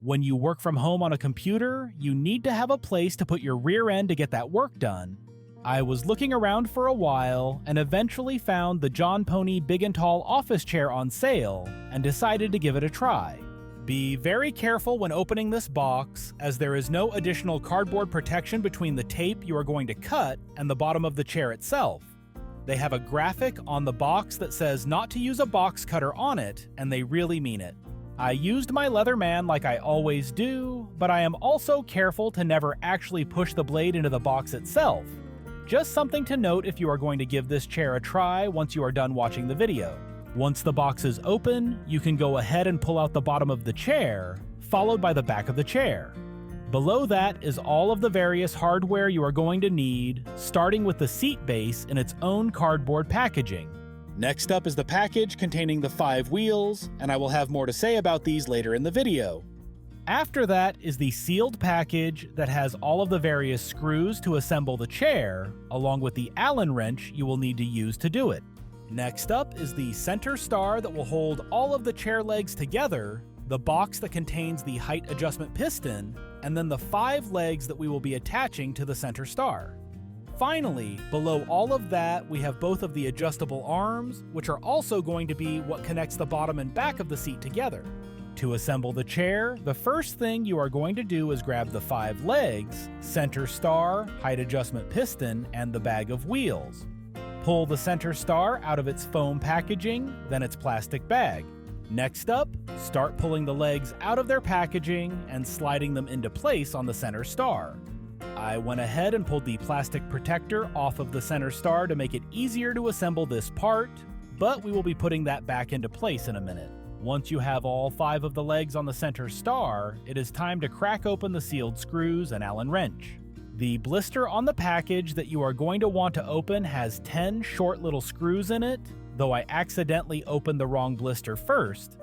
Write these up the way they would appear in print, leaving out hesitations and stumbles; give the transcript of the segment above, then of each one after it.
When you work from home on a computer, you need to have a place to put your rear end to get that work done. I was looking around for a while and eventually found the JONPONY Big and Tall office chair on sale and decided to give it a try. Be very careful when opening this box, as there is no additional cardboard protection between the tape you are going to cut and the bottom of the chair itself. They have a graphic on the box that says not to use a box cutter on it, and they really mean it. I used my Leatherman like I always do, but I am also careful to never actually push the blade into the box itself. Just something to note if you are going to give this chair a try once you are done watching the video. Once the box is open, you can go ahead and pull out the bottom of the chair, followed by the back of the chair. Below that is all of the various hardware you are going to need, starting with the seat base in its own cardboard packaging. Next up is the package containing the 5 wheels, and I will have more to say about these later in the video. After that is the sealed package that has all of the various screws to assemble the chair, along with the Allen wrench you will need to use to do it. Next up is the center star that will hold all of the chair legs together, the box that contains the height adjustment piston, and then the 5 legs that we will be attaching to the center star. Finally, below all of that, we have both of the adjustable arms, which are also going to be what connects the bottom and back of the seat together. To assemble the chair, the first thing you are going to do is grab the 5 legs, center star, height adjustment piston, and the bag of wheels. Pull the center star out of its foam packaging, then its plastic bag. Next up, start pulling the legs out of their packaging and sliding them into place on the center star. I went ahead and pulled the plastic protector off of the center star to make it easier to assemble this part, but we will be putting that back into place in a minute. Once you have all 5 of the legs on the center star, it is time to crack open the sealed screws and Allen wrench. The blister on the package that you are going to want to open has 10 short little screws in it, though I accidentally opened the wrong blister first.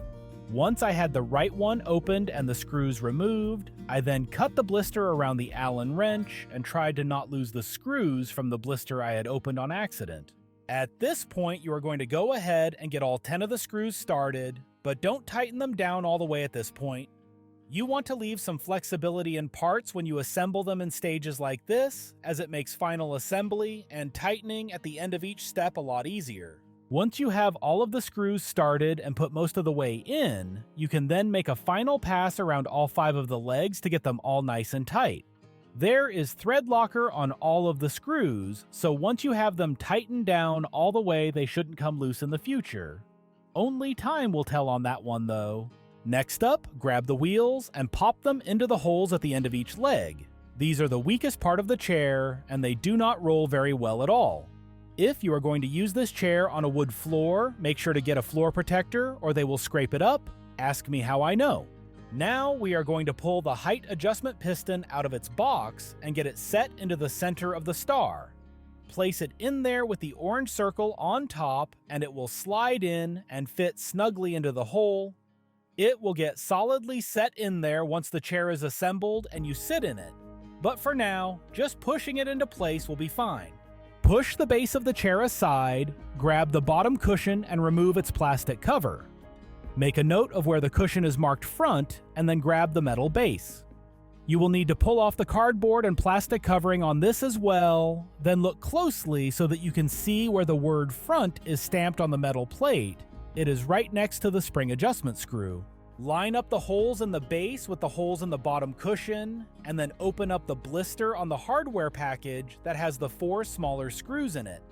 Once I had the right one opened and the screws removed, I then cut the blister around the Allen wrench and tried to not lose the screws from the blister I had opened on accident. At this point, you are going to go ahead and get all 10 of the screws started, but don't tighten them down all the way at this point. You want to leave some flexibility in parts when you assemble them in stages like this, as it makes final assembly and tightening at the end of each step a lot easier. Once you have all of the screws started and put most of the way in, you can then make a final pass around all 5 of the legs to get them all nice and tight. There is thread locker on all of the screws, so once you have them tightened down all the way, they shouldn't come loose in the future. Only time will tell on that one though. Next up, grab the wheels and pop them into the holes at the end of each leg. These are the weakest part of the chair, and they do not roll very well at all. If you are going to use this chair on a wood floor, make sure to get a floor protector or they will scrape it up. Ask me how I know. Now we are going to pull the height adjustment piston out of its box and get it set into the center of the star. Place it in there with the orange circle on top, and it will slide in and fit snugly into the hole. It will get solidly set in there once the chair is assembled and you sit in it. But for now, just pushing it into place will be fine. Push the base of the chair aside, grab the bottom cushion and remove its plastic cover. Make a note of where the cushion is marked front, and then grab the metal base. You will need to pull off the cardboard and plastic covering on this as well, then look closely so that you can see where the word front is stamped on the metal plate. It is right next to the spring adjustment screw. Line up the holes in the base with the holes in the bottom cushion, and then open up the blister on the hardware package that has the 4 smaller screws in it.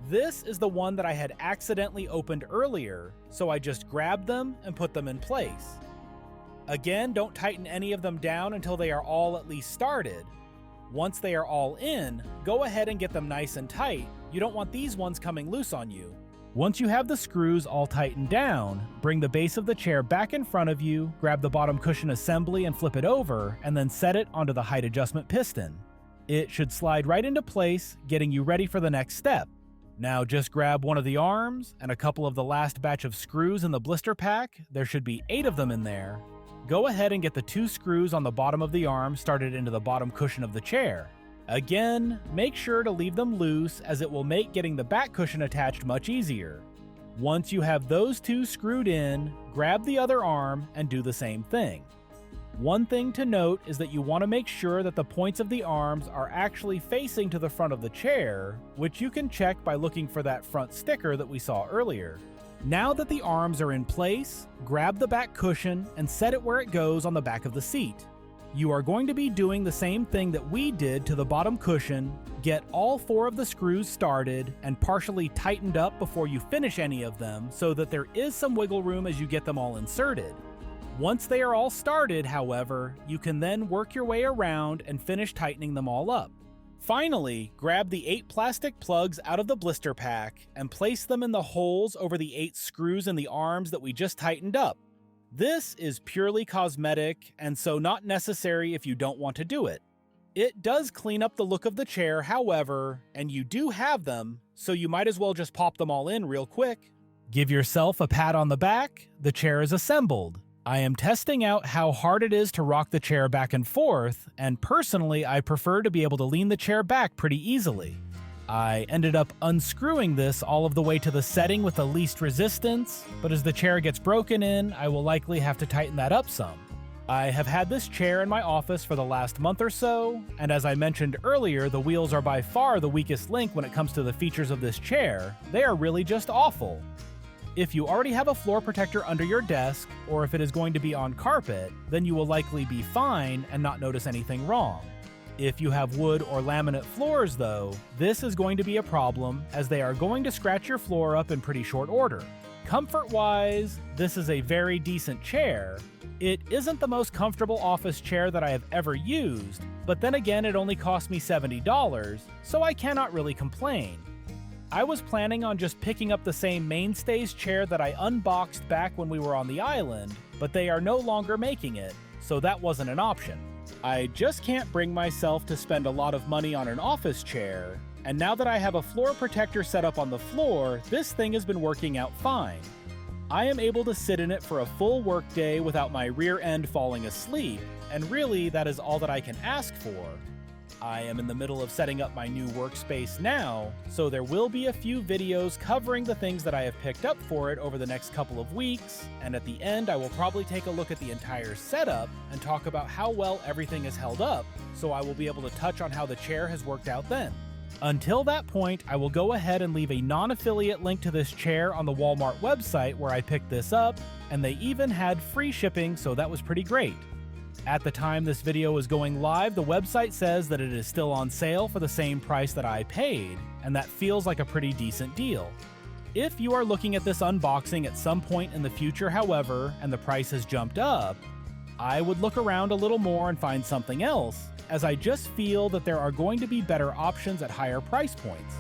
This is the one that I had accidentally opened earlier, so I just grabbed them and put them in place. Again, don't tighten any of them down until they are all at least started. Once they are all in, go ahead and get them nice and tight. You don't want these ones coming loose on you. Once you have the screws all tightened down, bring the base of the chair back in front of you, grab the bottom cushion assembly and flip it over, and then set it onto the height adjustment piston. It should slide right into place, getting you ready for the next step. Now just grab one of the arms and a couple of the last batch of screws in the blister pack. There should be 8 of them in there. Go ahead and get the 2 screws on the bottom of the arm started into the bottom cushion of the chair. Again, make sure to leave them loose, as it will make getting the back cushion attached much easier. Once you have those 2 screwed in, grab the other arm and do the same thing. One thing to note is that you want to make sure that the points of the arms are actually facing to the front of the chair, which you can check by looking for that front sticker that we saw earlier. Now that the arms are in place, grab the back cushion and set it where it goes on the back of the seat. You are going to be doing the same thing that we did to the bottom cushion. Get all 4 of the screws started and partially tightened up before you finish any of them so that there is some wiggle room as you get them all inserted. Once they are all started, however, you can then work your way around and finish tightening them all up. Finally, grab the 8 plastic plugs out of the blister pack and place them in the holes over the 8 screws in the arms that we just tightened up. This is purely cosmetic and so not necessary if you don't want to do it. It does clean up the look of the chair, however, and you do have them, so you might as well just pop them all in real quick. Give yourself a pat on the back. The chair is assembled. I am testing out how hard it is to rock the chair back and forth, and personally I prefer to be able to lean the chair back pretty easily. I ended up unscrewing this all of the way to the setting with the least resistance, but as the chair gets broken in, I will likely have to tighten that up some. I have had this chair in my office for the last month or so, and as I mentioned earlier, the wheels are by far the weakest link when it comes to the features of this chair. They are really just awful. If you already have a floor protector under your desk, or if it is going to be on carpet, then you will likely be fine and not notice anything wrong. If you have wood or laminate floors though, this is going to be a problem as they are going to scratch your floor up in pretty short order. Comfort-wise, this is a very decent chair. It isn't the most comfortable office chair that I have ever used, but then again it only cost me $70, so I cannot really complain. I was planning on just picking up the same Mainstays chair that I unboxed back when we were on the island, but they are no longer making it, so that wasn't an option. I just can't bring myself to spend a lot of money on an office chair, and now that I have a floor protector set up on the floor, this thing has been working out fine. I am able to sit in it for a full workday without my rear end falling asleep, and really that is all that I can ask for. I am in the middle of setting up my new workspace now, so there will be a few videos covering the things that I have picked up for it over the next couple of weeks, and at the end I will probably take a look at the entire setup and talk about how well everything is held up, so I will be able to touch on how the chair has worked out then. Until that point, I will go ahead and leave a non-affiliate link to this chair on the Walmart website where I picked this up, and they even had free shipping, so that was pretty great. At the time this video is going live, the website says that it is still on sale for the same price that I paid, and that feels like a pretty decent deal. If you are looking at this unboxing at some point in the future, however, and the price has jumped up, I would look around a little more and find something else, as I just feel that there are going to be better options at higher price points.